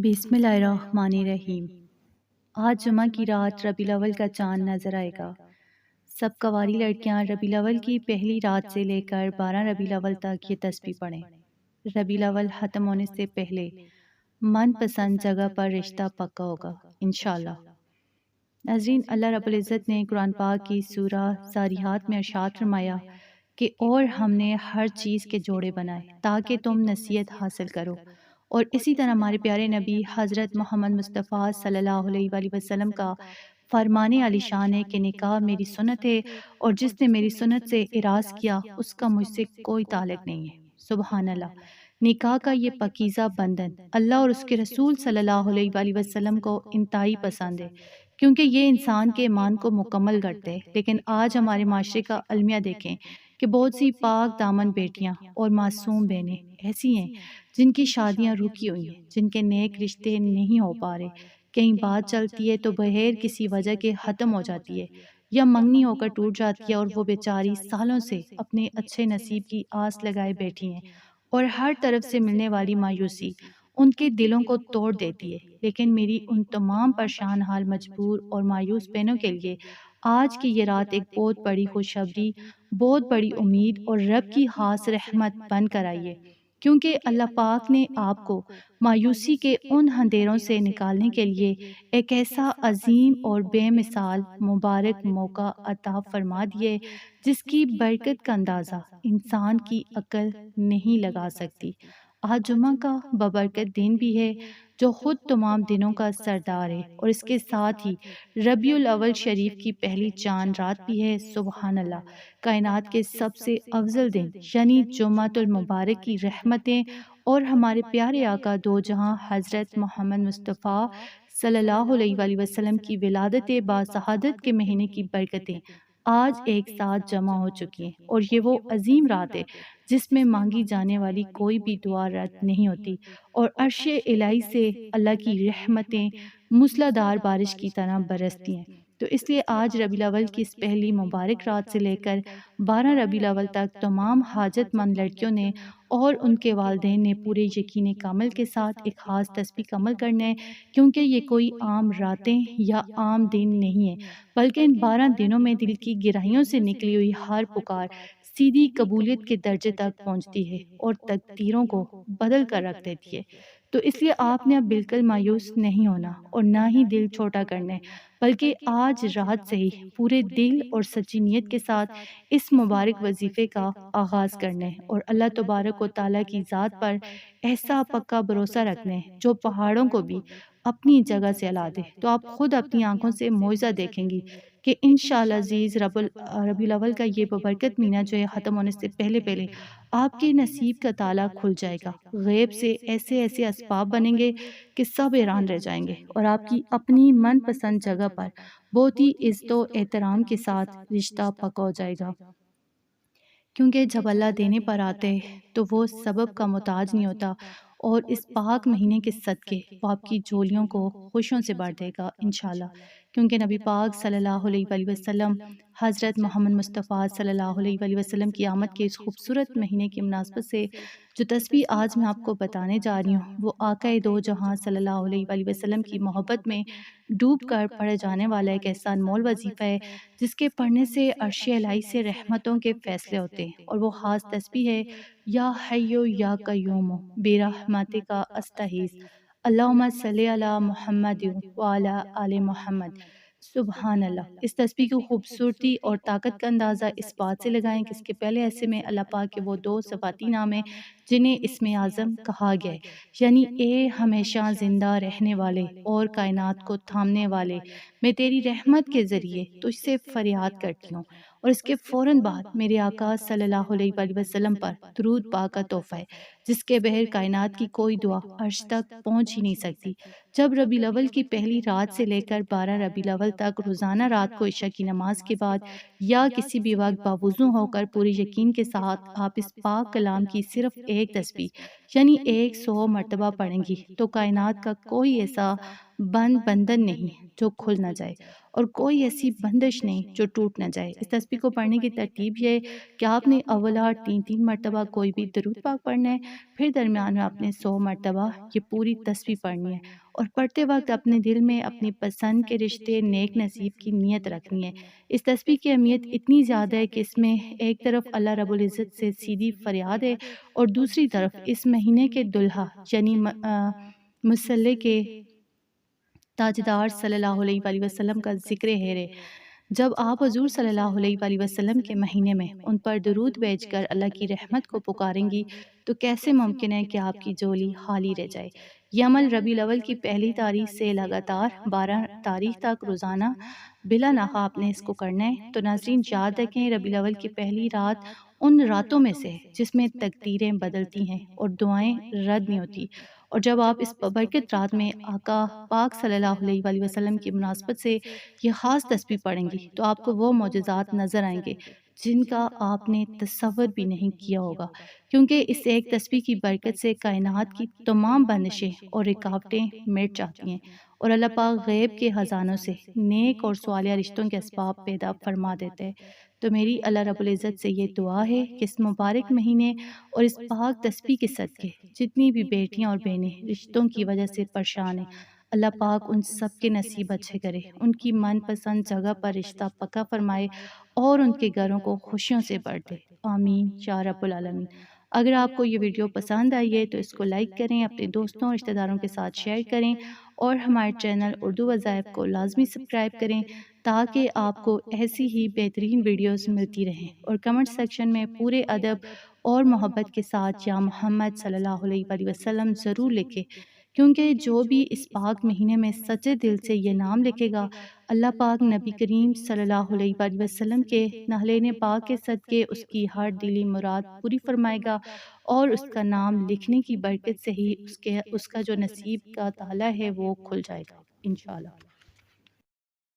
بسم اللہ الرحمن الرحیم۔ آج جمعہ کی رات ربیع الاول کا چاند نظر آئے گا۔ سب کنواری لڑکیاں ربیع الاول کی پہلی رات سے لے کر 12 ربیع الاول تک یہ تسبیح پڑھیں۔ ربیع الاول ختم ہونے سے پہلے من پسند جگہ پر رشتہ پکا ہوگا انشاءاللہ۔ ناظرین، اللہ رب العزت نے قرآن پاک کی سورہ ذاریات میں ارشاد فرمایا کہ اور ہم نے ہر چیز کے جوڑے بنائے تاکہ تم نصیحت حاصل کرو، اور اسی طرح ہمارے پیارے نبی حضرت محمد مصطفیٰ صلی اللہ علیہ وآلہ وسلم کا فرمان عالی شان ہے کہ نکاح میری سنت ہے، اور جس نے میری سنت سے اعراض کیا اس کا مجھ سے کوئی تعلق نہیں ہے۔ سبحان اللہ۔ نکاح کا یہ پاکیزہ بندھن اللہ اور اس کے رسول صلی اللہ علیہ وآلہ وسلم کو انتہائی پسند ہے، کیونکہ یہ انسان کے ایمان کو مکمل کرتے ہیں۔ لیکن آج ہمارے معاشرے کا المیہ دیکھیں کہ بہت سی پاک دامن بیٹیاں اور معصوم بہنیں ایسی ہیں جن کی شادیاں رکی ہوئی ہیں، جن کے نیک رشتے نہیں ہو پا رہے، کہیں بات چلتی ہے تو بغیر کسی وجہ کے ختم ہو جاتی ہے یا منگنی ہو کر ٹوٹ جاتی ہے، اور وہ بیچاری سالوں سے اپنے اچھے نصیب کی آس لگائے بیٹھی ہیں، اور ہر طرف سے ملنے والی مایوسی ان کے دلوں کو توڑ دیتی ہے۔ لیکن میری ان تمام پریشان حال مجبور اور مایوس بہنوں کے لیے آج کی یہ رات ایک بہت بڑی خوشخبری، بہت بڑی امید اور رب کی خاص رحمت بن کر آئی ہے، کیونکہ اللہ پاک نے آپ کو مایوسی کے ان اندھیروں سے نکالنے کے لیے ایک ایسا عظیم اور بے مثال مبارک موقع عطا فرما دیے جس کی برکت کا اندازہ انسان کی عقل نہیں لگا سکتی۔ آج جمعہ کا بابرکت دن بھی ہے جو خود تمام دنوں کا سردار ہے، اور اس کے ساتھ ہی ربیع الاول شریف کی پہلی چاند رات بھی ہے۔ سبحان اللہ۔ کائنات کے سب سے افضل دن یعنی جمعۃ المبارک کی رحمتیں اور ہمارے پیارے آقا دو جہاں حضرت محمد مصطفیٰ صلی اللہ علیہ وآلہ وسلم کی ولادت باسعادت کے مہینے کی برکتیں آج ایک ساتھ جمع ہو چکی ہیں، اور یہ وہ عظیم رات ہے جس میں مانگی جانے والی کوئی بھی دعا رد نہیں ہوتی، اور عرش الہی سے اللہ کی رحمتیں موسلادھار بارش کی طرح برستی ہیں۔ تو اس لیے آج ربیع الاول کی اس پہلی مبارک رات سے لے کر 12 ربیع الاول تک تمام حاجت مند لڑکیوں نے اور ان کے والدین نے پورے یقین کامل کے ساتھ ایک خاص تسبیح کا عمل کرنا ہے، کیونکہ یہ کوئی عام راتیں یا عام دن نہیں ہے، بلکہ ان 12 دنوں میں دل کی گہرائیوں سے نکلی ہوئی ہر پکار سیدھی قبولیت کے درجے تک پہنچتی ہے اور تقدیروں کو بدل کر رکھ دیتی ہے۔ تو اس لیے آپ نے اب بالکل مایوس نہیں ہونا اور نہ ہی دل چھوٹا کرنا ہے، بلکہ آج رات سے ہی پورے دل اور سچی نیت کے ساتھ اس مبارک وظیفے کا آغاز کرنا ہے، اور اللہ تبارک و تعالیٰ کی ذات پر ایسا پکا بھروسہ رکھنا ہے جو پہاڑوں کو بھی اپنی جگہ سے ہلا دے۔ تو آپ خود اپنی آنکھوں سے معجزہ دیکھیں گی کہ انشاءاللہ عزیز ربیع الاول کا یہ ببرکت مہینہ جو ہے ختم ہونے سے پہلے پہلے آپ کے نصیب کا تالا کھل جائے گا۔ غیب سے ایسے ایسے اسباب بنیں گے کہ سب حیران رہ جائیں گے، اور آپ کی اپنی من پسند جگہ پر بہت ہی عزت و احترام کے ساتھ رشتہ پکا ہو جائے گا، کیونکہ جب اللہ دینے پر آتے تو وہ سبب کا محتاج نہیں ہوتا، اور اس پاک مہینے کے صدقے وہ آپ کی جھولیوں کو خوشیوں سے بھر دے گا انشاءاللہ، کیونکہ نبی پاک صلی اللہ علیہ وآلہ وسلم حضرت محمد مصطفیٰ صلی اللہ علیہ وآلہ وسلم کی آمد کے اس خوبصورت مہینے کی مناسبت سے جو تسبیح آج میں آپ کو بتانے جا رہی ہوں وہ آقا دو جہاں صلی اللہ علیہ وآلہ وسلم کی محبت میں ڈوب کر پڑھے جانے والا ایک ایسا انمول وظیفہ ہے جس کے پڑھنے سے عرش الہی سے رحمتوں کے فیصلے ہوتے ہیں، اور وہ خاص تسبیح ہے یا حیو یا قیوم برحمتک استغیث، اللہم صلی علی محمد وعلی آل محمد۔ سبحان اللہ۔ اس تسبیح کی خوبصورتی اور طاقت کا اندازہ اس بات سے لگائیں کہ اس کے پہلے ایسے میں اللہ پاک کے وہ دو صفاتی نام ہیں جنہیں اسم اعظم کہا گیا ہے، یعنی اے ہمیشہ زندہ رہنے والے اور کائنات کو تھامنے والے، میں تیری رحمت کے ذریعے تجھ سے فریاد کرتی ہوں، اور اس کے فوراً بعد میرے آقا صلی اللہ علیہ وآلہ وسلم پر درود پاک کا تحفہ ہے جس کے بغیر کائنات کی کوئی دعا عرش تک پہنچ ہی نہیں سکتی۔ جب ربیع الاول کی پہلی رات سے لے کر 12 ربیع الاول تک روزانہ رات کو عشاء کی نماز کے بعد یا کسی بھی وقت باوضو ہو کر پورے یقین کے ساتھ آپ اس پاک کلام کی صرف ایک تسبیح یعنی 100 مرتبہ پڑھیں گی تو کائنات کا کوئی ایسا بندھن نہیں جو کھل نہ جائے، اور کوئی ایسی بندش نہیں جو ٹوٹ نہ جائے۔ اس تسبیح کو پڑھنے کی ترتیب یہ ہے کہ آپ نے اول 3 مرتبہ کوئی بھی درود پاک پڑھنا ہے، پھر درمیان میں اپنے 100 مرتبہ یہ پوری تسبیح پڑھنی ہے، اور پڑھتے وقت اپنے دل میں اپنی پسند کے رشتے، نیک نصیب کی نیت رکھنی ہے۔ اس تسبیح کی اہمیت اتنی زیادہ ہے کہ اس میں ایک طرف اللہ رب العزت سے سیدھی فریاد ہے، اور دوسری طرف اس مہینے کے دلہا یعنی مصلی کے تاجدار صلی اللہ علیہ وآلہ وسلم کا ذکر ہے۔ جب آپ حضور صلی اللہ علیہ وآلہ وسلم کے مہینے میں ان پر درود بھیج کر اللہ کی رحمت کو پکاریں گی تو کیسے ممکن ہے کہ آپ کی جھولی خالی رہ جائے۔ یہ عمل ربیع الاول کی پہلی تاریخ سے لگاتار 12 تاریخ تک روزانہ بلا ناغہ آپ نے اس کو کرنا ہے۔ تو ناظرین یاد رکھیں، ربیع الاول کی پہلی رات ان راتوں میں سے ہے جس میں تقدیریں بدلتی ہیں اور دعائیں رد نہیں ہوتی، اور جب آپ اس ببرکت رات میں آقا پاک صلی اللہ علیہ وآلہ وسلم کی مناسبت سے یہ خاص تسبیح پڑھیں گی تو آپ کو وہ معجزات نظر آئیں گے جن کا آپ نے تصور بھی نہیں کیا ہوگا، کیونکہ اس ایک تسبیح کی برکت سے کائنات کی تمام بندشیں اور رکاوٹیں مٹ جاتی ہیں، اور اللہ پاک غیب کے خزانوں سے نیک اور صالح رشتوں کے اسباب پیدا فرما دیتے ہیں۔ تو میری اللہ رب العزت سے یہ دعا ہے کہ اس مبارک مہینے اور اس پاک تسبیح کے صدقے جتنی بھی بیٹیاں اور بہنیں رشتوں کی وجہ سے پریشان ہیں، اللہ پاک ان سب کے نصیب اچھے کرے، ان کی من پسند جگہ پر رشتہ پکا فرمائے اور ان کے گھروں کو خوشیوں سے بھر دے، آمین یا رب العالمین۔ اگر آپ کو یہ ویڈیو پسند آئی ہے تو اس کو لائک کریں، اپنے دوستوں اور رشتہ داروں کے ساتھ شیئر کریں، اور ہمارے چینل اردو وظائف کو لازمی سبسکرائب کریں تاکہ آپ کو ایسی ہی بہترین ویڈیوز ملتی رہیں، اور کمنٹ سیکشن میں پورے ادب اور محبت کے ساتھ یا محمد صلی اللہ علیہ وآلہ وسلم ضرور لکھیں، کیونکہ جو بھی اس پاک مہینے میں سچے دل سے یہ نام لکھے گا، اللہ پاک نبی کریم صلی اللہ علیہ وآلہ وسلم کے نہلین پاک کے صدقے اس کی ہر دلی مراد پوری فرمائے گا، اور اس کا نام لکھنے کی برکت سے ہی اس کا جو نصیب کا تالا ہے وہ کھل جائے گا انشاءاللہ۔